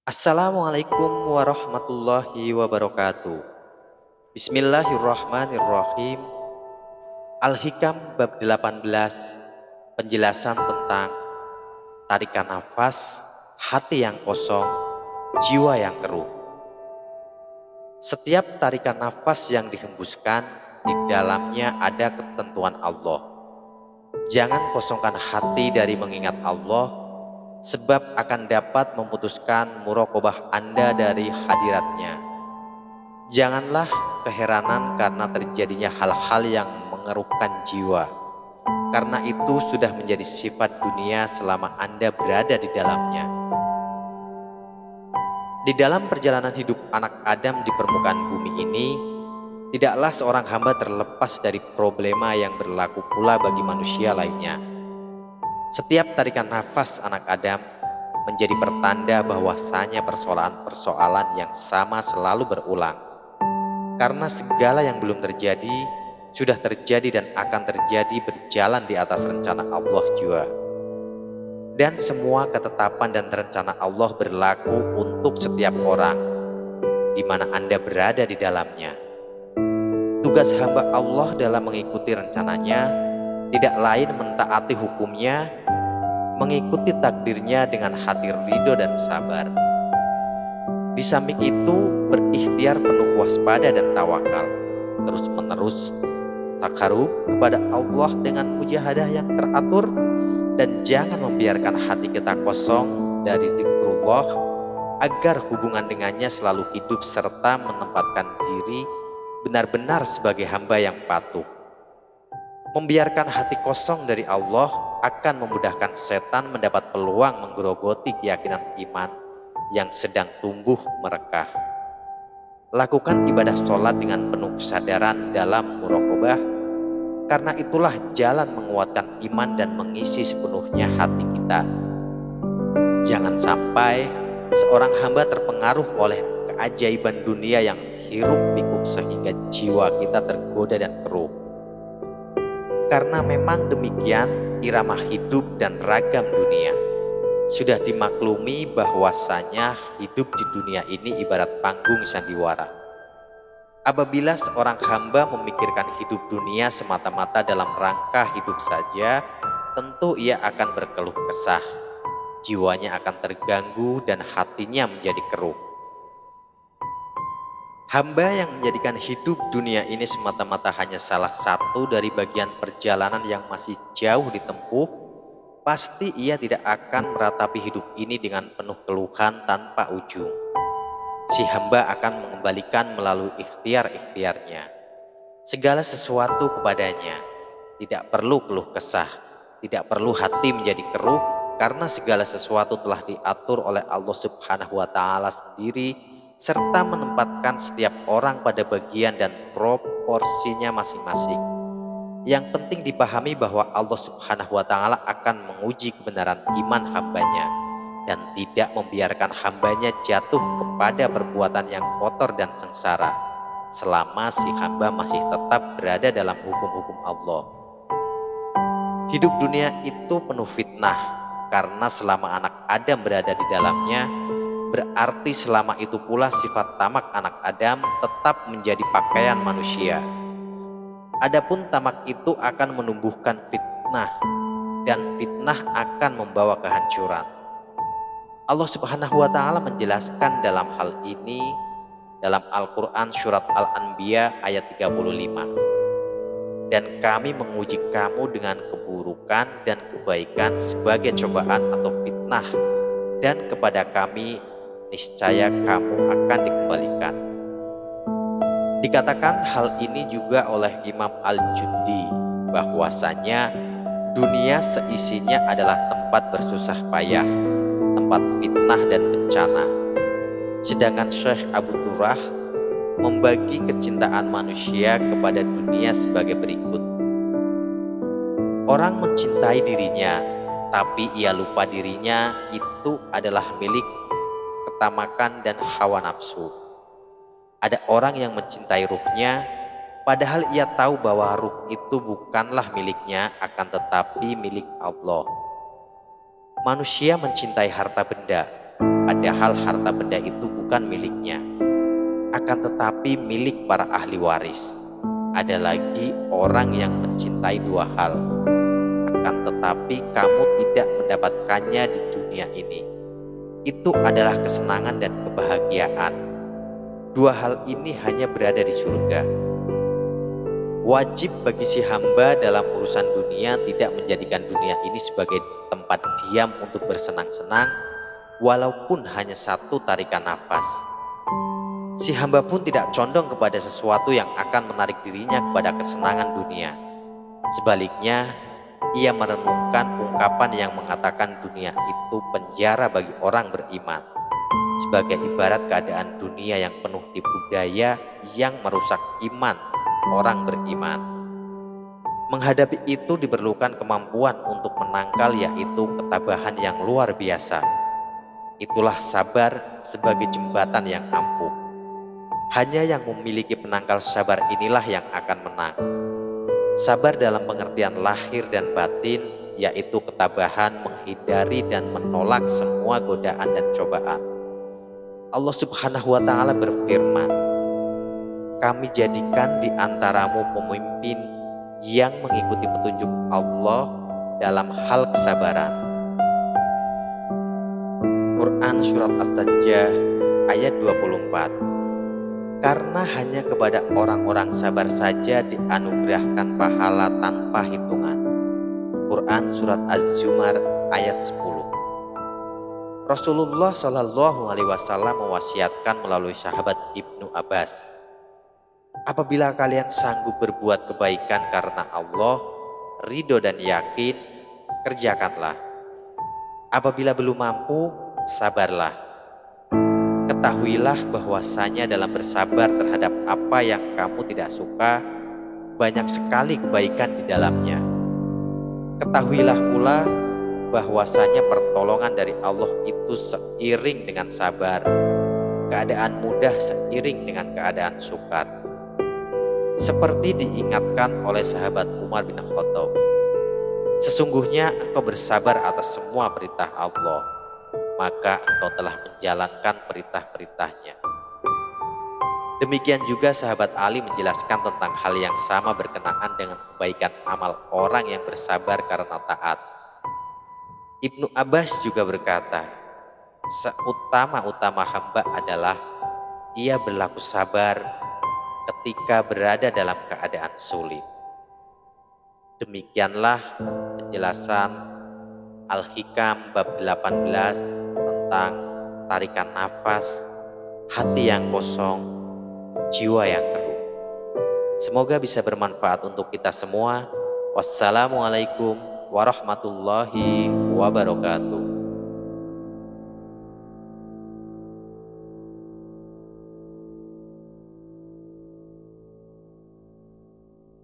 Assalamualaikum warahmatullahi wabarakatuh. Bismillahirrahmanirrahim. Al-Hikam bab 18. Penjelasan tentang tarikan nafas, hati yang kosong, jiwa yang keruh. Setiap tarikan nafas yang dihembuskan, di dalamnya ada ketentuan Allah. Jangan kosongkan hati dari mengingat Allah, sebab akan dapat memutuskan muraqabah Anda dari hadiratnya. Janganlah keheranan karena terjadinya hal-hal yang mengeruhkan jiwa, karena itu sudah menjadi sifat dunia selama Anda berada di dalamnya. Di dalam perjalanan hidup anak Adam di permukaan bumi ini, tidaklah seorang hamba terlepas dari problema yang berlaku pula bagi manusia lainnya. Setiap tarikan nafas anak Adam menjadi pertanda bahwasanya persoalan-persoalan yang sama selalu berulang. Karena segala yang belum terjadi, sudah terjadi dan akan terjadi berjalan di atas rencana Allah jua. Dan semua ketetapan dan rencana Allah berlaku untuk setiap orang, di mana Anda berada di dalamnya. Tugas hamba Allah dalam mengikuti rencananya, tidak lain mentaati hukumnya, mengikuti takdirnya dengan hati ridho dan sabar. Di samping itu, berikhtiar penuh waspada dan tawakal, terus-menerus takarub kepada Allah dengan mujahadah yang teratur, dan jangan membiarkan hati kita kosong dari zikrullah, agar hubungan dengannya selalu hidup serta menempatkan diri benar-benar sebagai hamba yang patuh. Membiarkan hati kosong dari Allah akan memudahkan setan mendapat peluang menggerogoti keyakinan iman yang sedang tumbuh merekah. Lakukan ibadah sholat dengan penuh kesadaran dalam muraqabah, karena itulah jalan menguatkan iman dan mengisi sepenuhnya hati kita. Jangan sampai seorang hamba terpengaruh oleh keajaiban dunia yang hiruk pikuk sehingga jiwa kita tergoda dan keruh. Karena memang demikian irama hidup dan ragam dunia. Sudah dimaklumi bahwasanya hidup di dunia ini ibarat panggung sandiwara. Apabila seorang hamba memikirkan hidup dunia semata-mata dalam rangka hidup saja, tentu ia akan berkeluh kesah. Jiwanya akan terganggu dan hatinya menjadi keruh. Hamba yang menjadikan hidup dunia ini semata-mata hanya salah satu dari bagian perjalanan yang masih jauh ditempuh, pasti ia tidak akan meratapi hidup ini dengan penuh keluhan tanpa ujung. Si hamba akan mengembalikan melalui ikhtiar-ikhtiarnya segala sesuatu kepadanya. Tidak perlu keluh kesah, tidak perlu hati menjadi keruh, karena segala sesuatu telah diatur oleh Allah Subhanahu wa Ta'ala sendiri, serta menempatkan setiap orang pada bagian dan proporsinya masing-masing. Yang penting dipahami bahwa Allah Subhanahu wa Ta'ala akan menguji kebenaran iman hambanya, dan tidak membiarkan hambanya jatuh kepada perbuatan yang kotor dan sengsara, selama si hamba masih tetap berada dalam hukum-hukum Allah. Hidup dunia itu penuh fitnah, karena selama anak Adam berada di dalamnya, berarti selama itu pula sifat tamak anak Adam tetap menjadi pakaian manusia. Adapun tamak itu akan menumbuhkan fitnah, dan fitnah akan membawa kehancuran. Allah Subhanahu wa Ta'ala menjelaskan dalam hal ini dalam Al-Quran surat Al-Anbiya ayat 35. Dan kami menguji kamu dengan keburukan dan kebaikan sebagai cobaan atau fitnah, dan kepada kami niscaya kamu akan dikembalikan. Dikatakan hal ini juga oleh Imam Al-Jundi, bahwasanya dunia seisinya adalah tempat bersusah payah, tempat fitnah dan bencana. Sedangkan Syekh Abu Turah membagi kecintaan manusia kepada dunia sebagai berikut. Orang mencintai dirinya, tapi ia lupa dirinya itu adalah milik ketamakan dan hawa nafsu. Ada orang yang mencintai ruhnya, padahal ia tahu bahwa ruh itu bukanlah miliknya, akan tetapi milik Allah. Manusia mencintai harta benda, padahal harta benda itu bukan miliknya, akan tetapi milik para ahli waris. Ada lagi orang yang mencintai dua hal, akan tetapi kamu tidak mendapatkannya di dunia ini. Itu adalah kesenangan dan kebahagiaan. Dua hal ini hanya berada di surga. Wajib bagi si hamba dalam urusan dunia tidak menjadikan dunia ini sebagai tempat diam untuk bersenang-senang, walaupun hanya satu tarikan nafas. Si hamba pun tidak condong kepada sesuatu yang akan menarik dirinya kepada kesenangan dunia. Sebaliknya, ia merenungkan ungkapan yang mengatakan dunia itu penjara bagi orang beriman, sebagai ibarat keadaan dunia yang penuh tipu daya yang merusak iman orang beriman. Menghadapi itu diperlukan kemampuan untuk menangkal, yaitu ketabahan yang luar biasa. Itulah sabar sebagai jembatan yang ampuh. Hanya yang memiliki penangkal sabar inilah yang akan menang. Sabar dalam pengertian lahir dan batin, yaitu ketabahan menghindari dan menolak semua godaan dan cobaan. Allah Subhanahu wa Ta'ala berfirman, "Kami jadikan di antaramu pemimpin yang mengikuti petunjuk Allah dalam hal kesabaran." Quran Surat As-Sajdah ayat 24. Karena hanya kepada orang-orang sabar saja dianugerahkan pahala tanpa hitungan. Quran Surat Az-Zumar ayat 10. Rasulullah Shallallahu Alaihi Wasallam mewasiatkan melalui sahabat Ibnu Abbas, apabila kalian sanggup berbuat kebaikan karena Allah, ridho dan yakin, kerjakanlah. Apabila belum mampu, sabarlah. Ketahuilah bahwasanya dalam bersabar terhadap apa yang kamu tidak suka, banyak sekali kebaikan di dalamnya. Ketahuilah pula bahwasanya pertolongan dari Allah itu seiring dengan sabar, keadaan mudah seiring dengan keadaan sukar. Seperti diingatkan oleh sahabat Umar bin Khattab, sesungguhnya engkau bersabar atas semua perintah Allah, maka engkau telah menjalankan perintah-perintahnya. Demikian juga sahabat Ali menjelaskan tentang hal yang sama berkenaan dengan kebaikan amal orang yang bersabar karena taat. Ibnu Abbas juga berkata, seutama-utama hamba adalah ia berlaku sabar ketika berada dalam keadaan sulit. Demikianlah penjelasan Al-Hikam bab 18 tentang tarikan nafas, hati yang kosong, jiwa yang keruh. Semoga bisa bermanfaat untuk kita semua. Wassalamualaikum warahmatullahi wabarakatuh.